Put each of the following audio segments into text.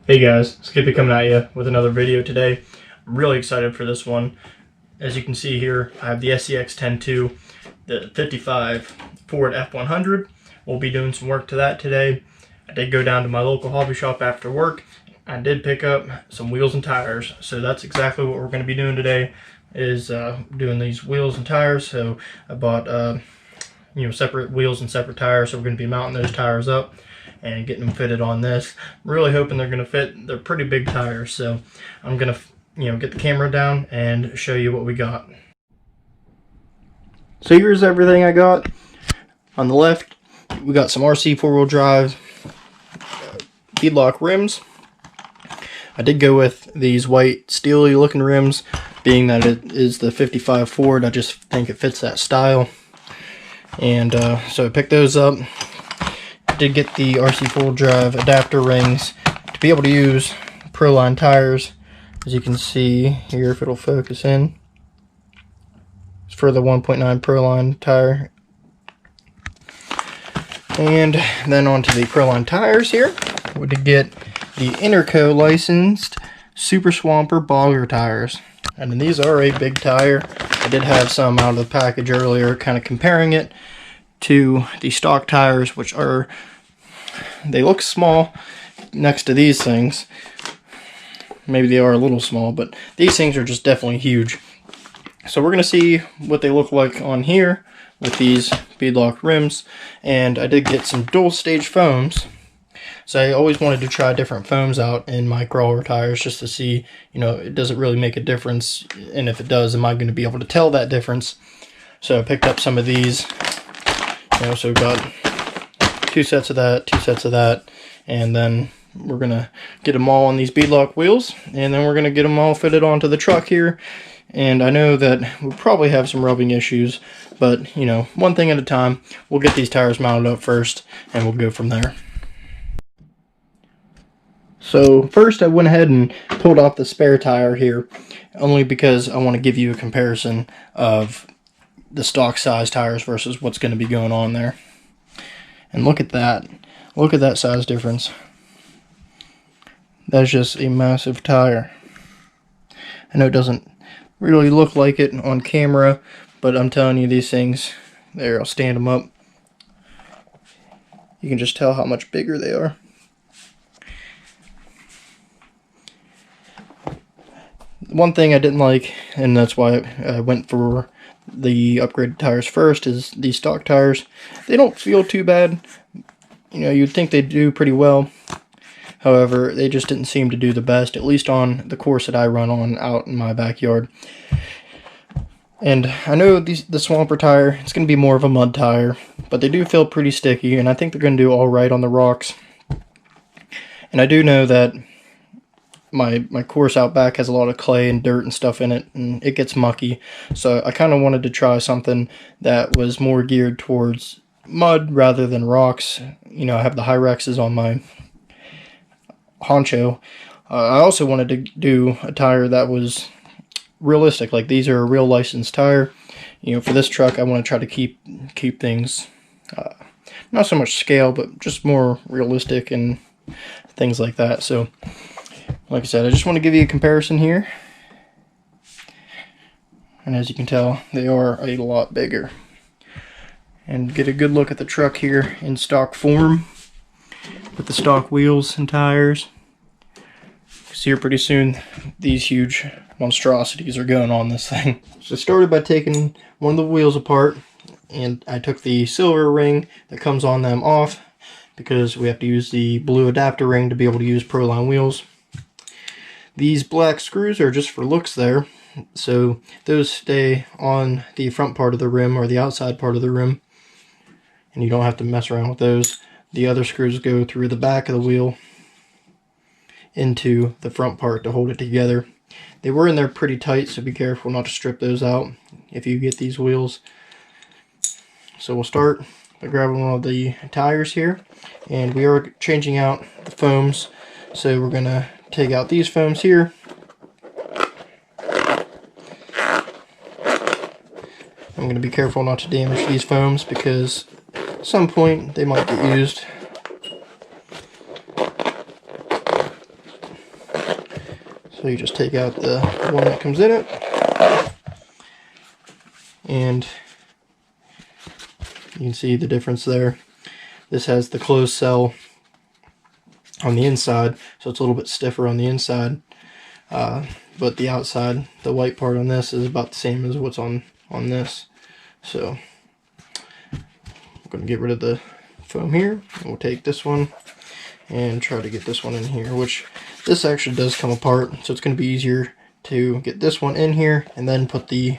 Hey guys, Skippy coming at you with another video today. I'm really excited for this one. As you can see here, I have the Scx10ii, the 55 Ford f100. We'll be doing some work to that today. I did go down to my local hobby shop after work. I did pick up some wheels and tires, so that's exactly what we're going to be doing today, is doing these wheels and tires. So I bought separate wheels and separate tires, so we're going to be mounting those tires up and getting them fitted on this. I'm really hoping they're going to fit. They're pretty big tires, so I'm going to get the camera down and show you what we got. So here's everything I got. On the left, we got some RC four-wheel drive beadlock rims. I did go with these white steely looking rims, being that it is the 55 Ford. I just think it fits that style. And so I picked those up. I did get the RC four-wheel drive adapter rings to be able to use proline tires. As you can see here, if it'll focus in, it's for the 1.9 proline tire. And then onto the proline tires here, we did get the Interco licensed Super Swamper bogger tires. And then these are a big tire. I did have some out of the package earlier, kind of comparing it to the stock tires, which are, they look small next to these things. Maybe they are a little small, but these things are just definitely huge. So we're going to see what they look like on here with these beadlock rims. And I did get some dual stage foams. So I always wanted to try different foams out in my crawler tires just to see, does it really make a difference? And if it does, am I going to be able to tell that difference? So I picked up some of these. So we've got 2 sets of that, 2 sets of that, and then we're going to get them all on these beadlock wheels, and then we're going to get them all fitted onto the truck here. And I know that we'll probably have some rubbing issues, but, one thing at a time. We'll get these tires mounted up first, and we'll go from there. So first I went ahead and pulled off the spare tire here, only because I want to give you a comparison of the stock size tires versus what's going to be going on there. And look at that. Look at that size difference. That's just a massive tire. I know it doesn't really look like it on camera, but I'm telling you, these things, there, I'll stand them up. You can just tell how much bigger they are. One thing I didn't like, and that's why I went for the upgraded tires first, is these stock tires. They don't feel too bad. You'd think they do pretty well. However, they just didn't seem to do the best, at least on the course that I run on out in my backyard. And I know the Swamper tire, it's going to be more of a mud tire, but they do feel pretty sticky, and I think they're going to do all right on the rocks. And I do know that my course out back has a lot of clay and dirt and stuff in it, and it gets mucky. So I kind of wanted to try something that was more geared towards mud rather than rocks. I have the Hyrexes on my honcho. I also wanted to do a tire that was realistic. Like, these are a real licensed tire. For this truck, I want to try to keep things not so much scale, but just more realistic and things like that. So like I said, I just want to give you a comparison here. And as you can tell, they are a lot bigger. And get a good look at the truck here in stock form with the stock wheels and tires. So here pretty soon, these huge monstrosities are going on this thing. So I started by taking one of the wheels apart, and I took the silver ring that comes on them off, because we have to use the blue adapter ring to be able to use proline wheels. These black screws are just for looks there, so those stay on the front part of the rim or the outside part of the rim, and you don't have to mess around with those. The other screws go through the back of the wheel into the front part to hold it together. They were in there pretty tight, so be careful not to strip those out if you get these wheels. So we'll start by grabbing one of the tires here, and we are changing out the foams. So we're going to take out these foams here. I'm going to be careful not to damage these foams, because at some point they might get used. So you just take out the one that comes in it, and you can see the difference there. This has the closed cell on the inside, so it's a little bit stiffer on the inside, but the outside, the white part on this, is about the same as what's on this. So I'm going to get rid of the foam here, and we'll take this one and try to get this one in here, which this actually does come apart, so it's going to be easier to get this one in here and then put the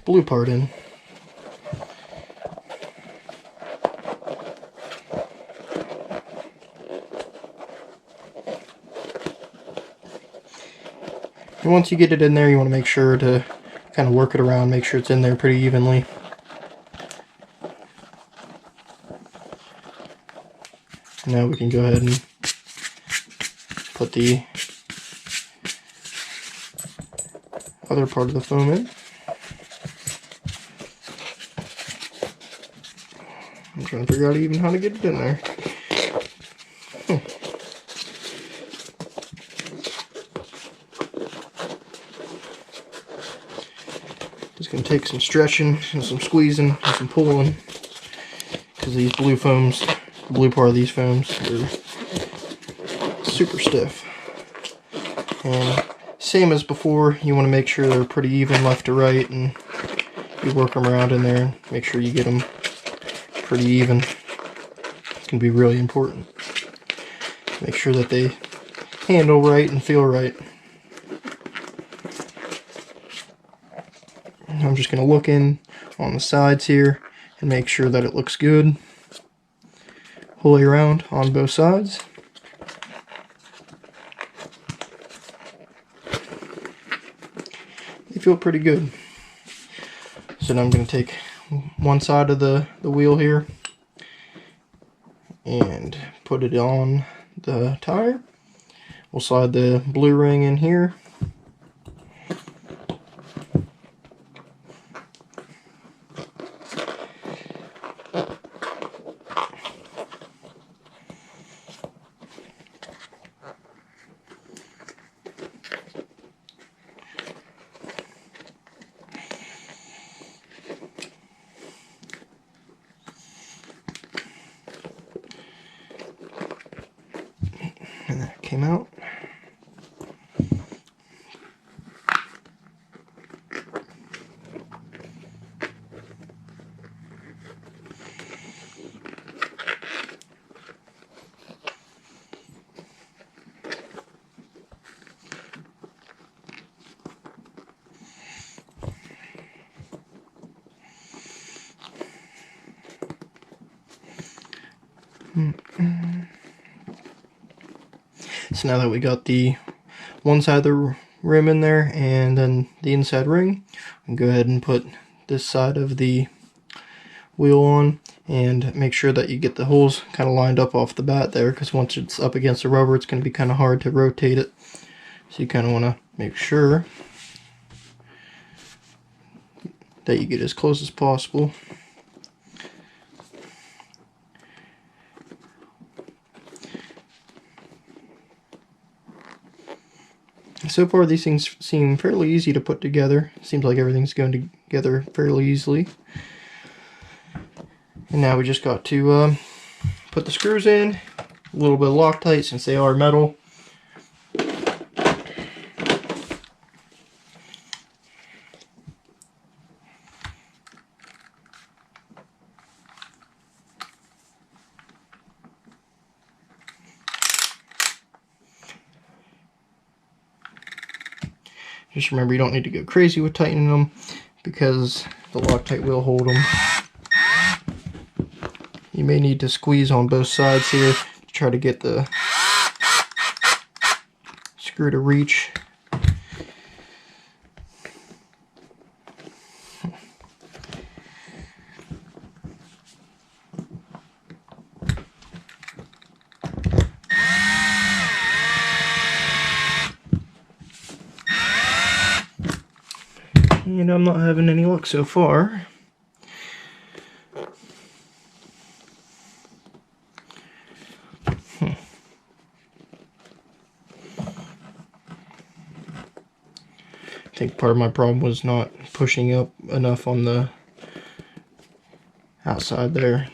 blue part in. And once you get it in there, you want to make sure to kind of work it around, make sure it's in there pretty evenly. Now we can go ahead and put the other part of the foam in. I'm trying to figure out even how to get it in there. Just going to take some stretching and some squeezing and some pulling, because these blue foams, the blue part of these foams, are super stiff. And same as before, you want to make sure they're pretty even left to right, and you work them around in there and make sure you get them pretty even. It's going to be really important. Make sure that they handle right and feel right. I'm just going to look in on the sides here and make sure that it looks good whole way around on both sides. They feel pretty good. So now I'm going to take one side of the wheel here and put it on the tire. We'll slide the blue ring in here. And that came out. So now that we got the one side of the rim in there and then the inside ring, we can go ahead and put this side of the wheel on and make sure that you get the holes kind of lined up off the bat there, because once it's up against the rubber, it's going to be kind of hard to rotate it. So you kind of want to make sure that you get as close as possible. So far these things seem fairly easy to put together. Seems like everything's going together fairly easily. And now we just got to put the screws in, a little bit of Loctite since they are metal. Just remember, you don't need to go crazy with tightening them, because the Loctite will hold them. You may need to squeeze on both sides here to try to get the screw to reach. And I'm not having any luck so far. think part of my problem was not pushing up enough on the outside there.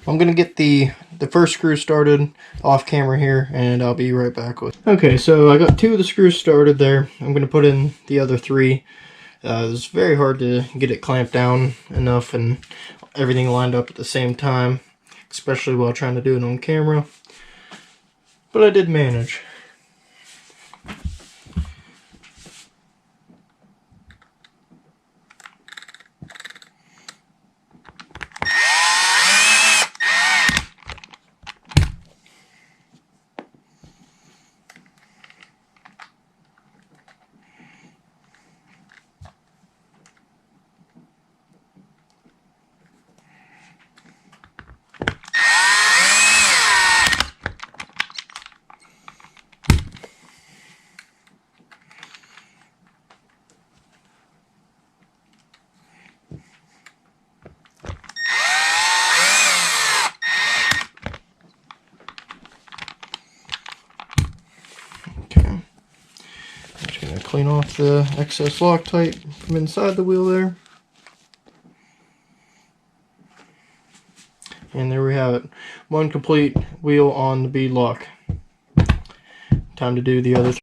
I'm gonna get the first screw started off camera here, and I'll be right back with. Okay, so I got 2 of the screws started there. I'm gonna put in the other 3. It's very hard to get it clamped down enough and everything lined up at the same time, especially while trying to do it on camera. But I did manage. Clean off the excess Loctite from inside the wheel there. And there we have it. 1 complete wheel on the bead lock. Time to do the other 3.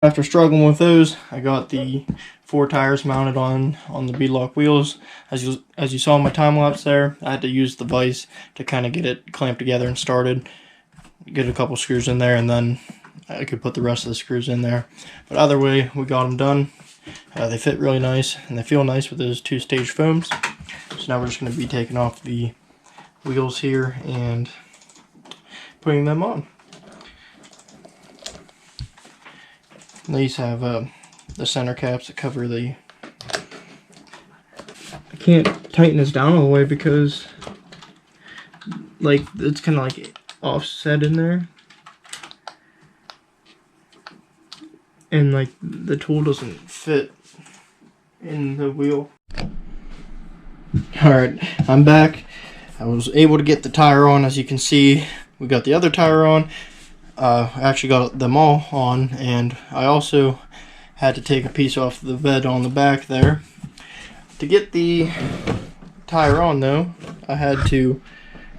After struggling with those, I got the 4 tires mounted on the beadlock wheels. As you saw in my time lapse there, I had to use the vise to kind of get it clamped together and started. Get a couple screws in there, and then I could put the rest of the screws in there. But either way, we got them done. They fit really nice, and they feel nice with those 2-stage foams. So now we're just going to be taking off the wheels here and putting them on. These have the center caps that cover the... I can't tighten this down all the way because like it's kind of like offset in there, and like the tool doesn't fit in the wheel. Alright, I'm back. I was able to get the tire on. As you can see, we got the other tire on. I actually got them all on, and I also had to take a piece off the bed on the back there. To get the tire on though, I had to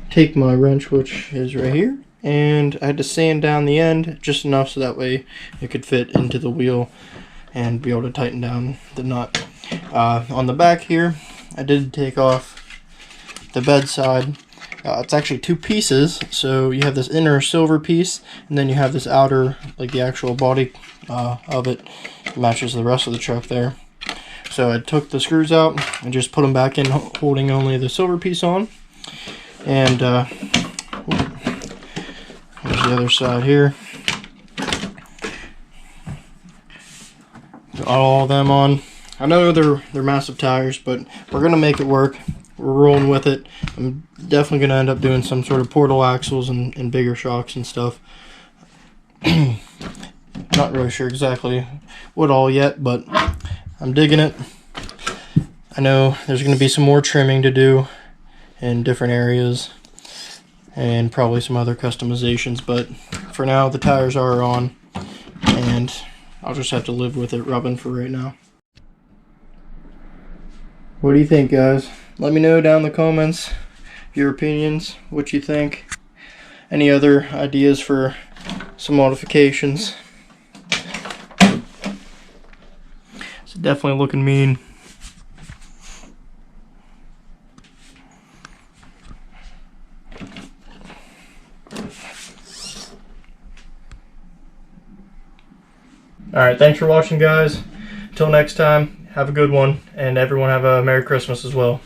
take my wrench, which is right here, and I had to sand down the end just enough so that way it could fit into the wheel and be able to tighten down the nut. On the back here, I did take off the bed side. It's actually 2 pieces, so you have this inner silver piece, and then you have this outer, like the actual body of it matches the rest of the truck there. So I took the screws out and just put them back in, holding only the silver piece on. And here's the other side here. Got all of them on. I know they're massive tires, but we're gonna make it work. We're rolling with it. I'm definitely gonna end up doing some sort of portal axles and bigger shocks and stuff. Not really sure exactly what all yet, but I'm digging it. I know there's gonna be some more trimming to do in different areas and probably some other customizations, but for now the tires are on and I'll just have to live with it rubbing for right now. What do you think, guys? Let me know down in the comments your opinions, what you think. Any other ideas for some modifications? It's definitely looking mean. Alright, thanks for watching, guys. Until next time, have a good one, and everyone have a Merry Christmas as well.